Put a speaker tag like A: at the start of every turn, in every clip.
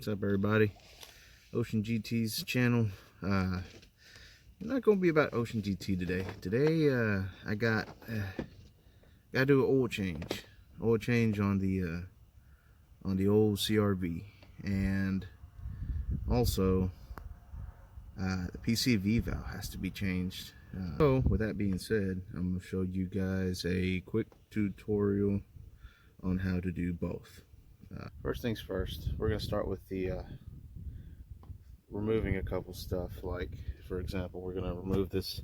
A: What's up, everybody? Ocean GT's channel. Not gonna be about Ocean GT today. Today I gotta do an oil change on the old CRV, and also the PCV valve has to be changed. So with that being said, I'm gonna show you guys a quick tutorial on how to do both. First things first, we're gonna start with the removing a couple stuff. Like, for example, we're gonna remove this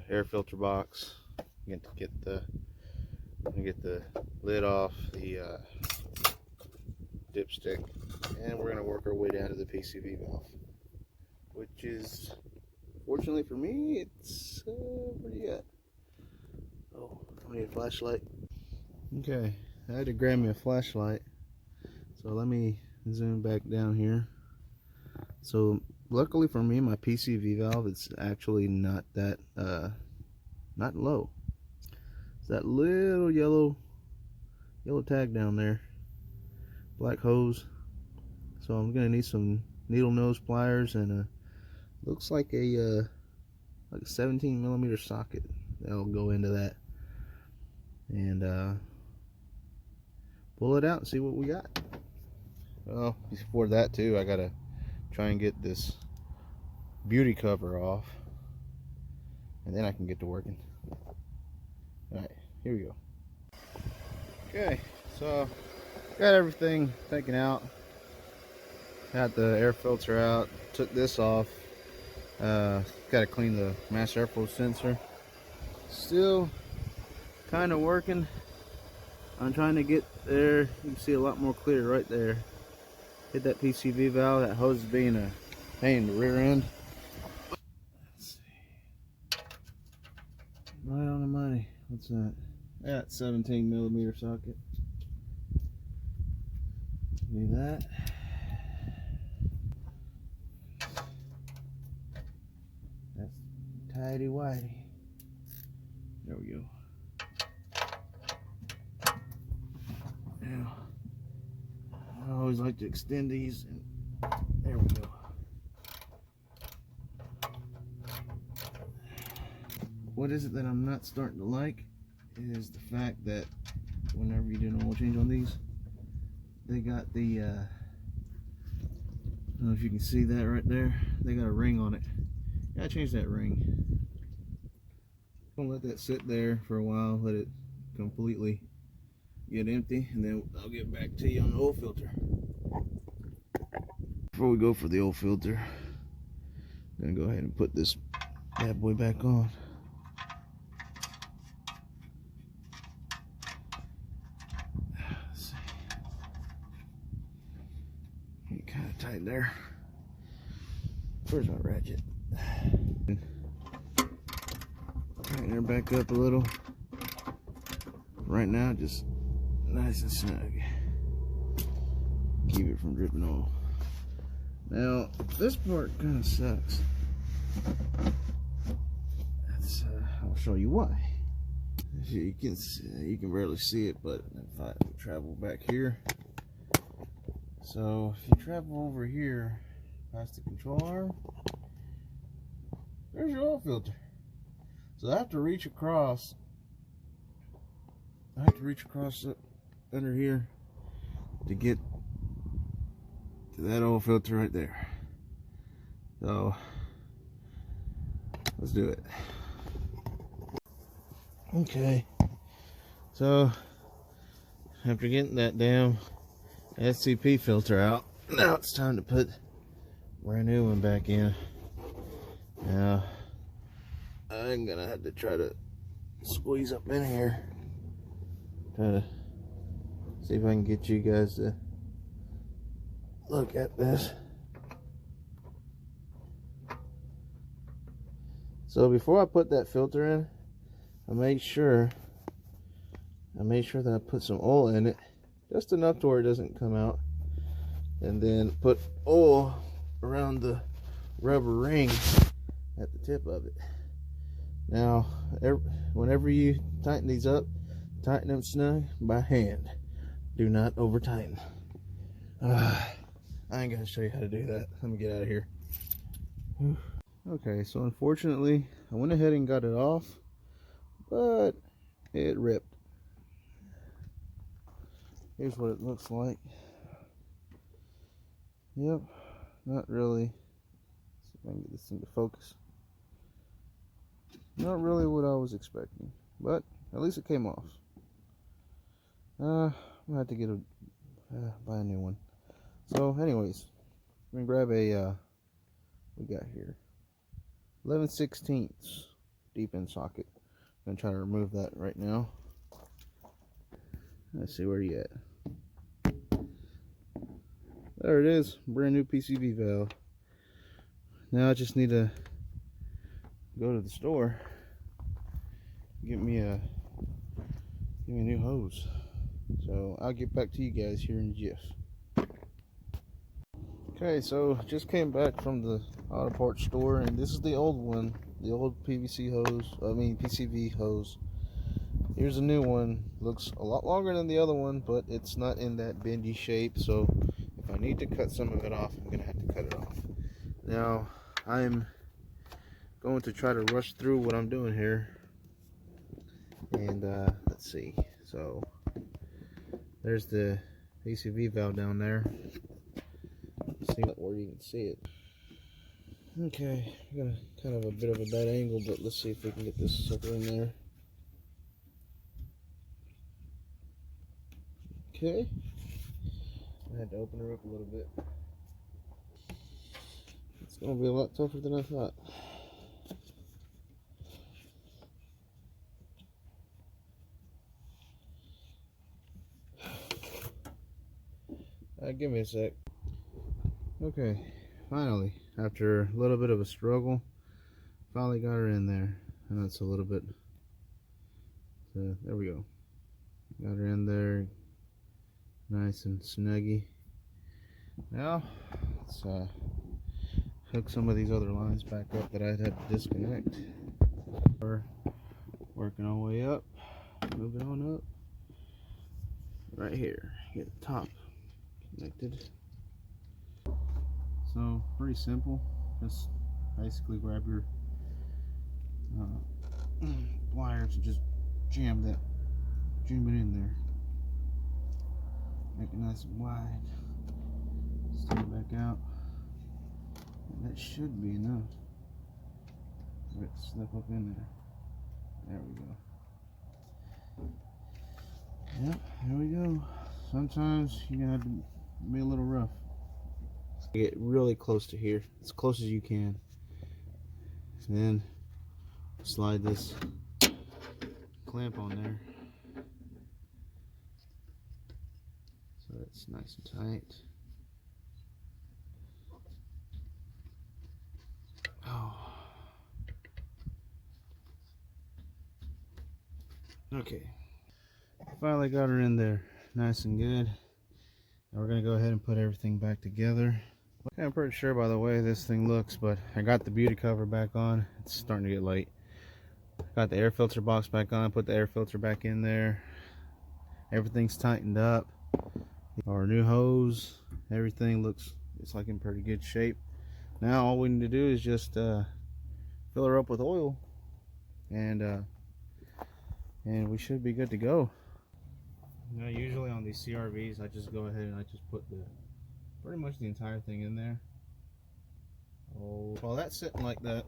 A: air filter box. Get the lid off the dipstick, and we're gonna work our way down to the PCV valve, which is, fortunately for me, it's pretty good. Oh, I need a flashlight. Okay, I had to grab me a flashlight, so let me zoom back down here. So luckily for me, my PCV valve is actually not that not low. It's that little yellow tag down there, black hose. So I'm gonna need some needle nose pliers and looks like a 17mm socket that'll go into that, and pull it out and see what we got. Well, before that too, I gotta try and get this beauty cover off, and then I can get to working. Alright, here we go. Okay, so got everything taken out, got the air filter out, took this off. Gotta clean the mass airflow sensor. Still kind of working. I'm trying to get there. You can see a lot more clear right there. Hit that PCV valve. That hose is being a pain in the rear end. Let's see. Right on the money. What's that? That 17mm socket. Do that. That's tidy whitey. There we go. Now, I always like to extend these, and there we go. What is it that I'm not starting to like is the fact that whenever you do an oil change on these, they got the I don't know if you can see that right there, they got a ring on it. Gotta change that ring. I'm gonna let that sit there for a while, let it completely get empty, and then I'll get back to you on the oil filter. Before we go for the oil filter, I'm gonna go ahead and put this bad boy back on. Let's see. Get kind of tight there. Where's my ratchet? Tighten her back up a little. Right now, just nice and snug. Keep it from dripping oil. Now, this part kind of sucks. I'll show you why. You can barely see it, but if I travel back here. So if you travel over here past the control arm, there's your oil filter. So I have to reach across. Up under here to get to that oil filter right there. So let's do it. Okay, so after getting that damn SCP filter out, now it's time to put a brand new one back in. Now I'm gonna have to try to squeeze up in here, try to see if I can get you guys to look at this. So before I put that filter in, I made sure that I put some oil in it, just enough to where it doesn't come out, and then put oil around the rubber ring at the tip of it. Now, whenever you tighten these up, tighten them snug by hand. Do not over tighten. I ain't gonna show you how to do that. Let me get out of here. Okay, so unfortunately, I went ahead and got it off, but it ripped. Here's what it looks like. Yep, not really. Let's see if I can get this thing to focus. Not really what I was expecting, but at least it came off. I'm gonna have to get buy a new one. So, anyways, I'm gonna grab a we got here 11/16 deep in socket. I'm gonna try to remove that right now. Let's see where you at. There it is, brand new PCV valve. Now I just need to go to the store, get me a new hose. So I'll get back to you guys here in a jiff. Okay, so just came back from the auto parts store, and this is the old one, the old PCV hose. Here's a new one. Looks a lot longer than the other one, but it's not in that bendy shape, so if I need to cut some of it off, I'm gonna have to cut it off. Now I'm going to try to rush through what I'm doing here, and let's see. So there's the PCV valve down there. See where you can see it. Okay, I got kind of a bit of a bad angle, but let's see if we can get this sucker in there. Okay, I had to open her up a little bit. It's gonna be a lot tougher than I thought. Give me a sec. Okay, finally, after a little bit of a struggle, finally got her in there. And that's a little bit, there we go. Got her in there, nice and snuggy. Now, let's hook some of these other lines back up that I'd had to disconnect. We're working our way up, moving on up. Right here, get the top connected. So pretty simple. Just basically grab your pliers and just jam it in there. Make it nice and wide. Stick it back out. And that should be enough. Let it slip up in there. There we go. Yep, there we go. Sometimes you're gonna have to be a little rough. Get really close to here, as close as you can. And then slide this clamp on there. So it's nice and tight. Oh. Okay. Finally got her in there, nice and good. Now we're gonna go ahead and put everything back together. Okay, I'm pretty sure by the way this thing looks, but I got the beauty cover back on. It's starting to get late. Got the air filter box back on, put the air filter back in there. Everything's tightened up. Our new hose, everything it's like in pretty good shape. Now all we need to do is just fill her up with oil, and we should be good to go. Now usually on these CRVs I just go ahead and I just put pretty much the entire thing in there. Oh, while that's sitting like that,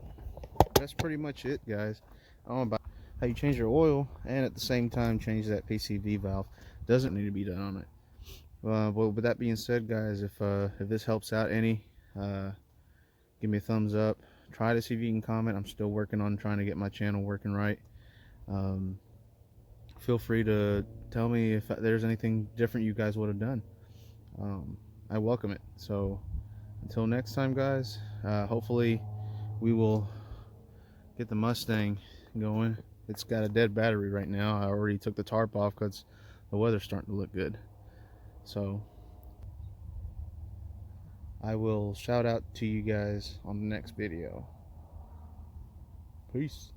A: that's pretty much it, guys. I don't know about how you change your oil and at the same time change that PCV valve. Doesn't need to be done on it. Well, with that being said, guys, if this helps out any, give me a thumbs up. Try to see if you can comment. I'm still working on trying to get my channel working right. Feel free to tell me if there's anything different you guys would have done. I welcome it. So until next time, guys, hopefully we will get the Mustang going. It's got a dead battery right now. I already took the tarp off because the weather's starting to look good. So I will shout out to you guys on the next video. Peace.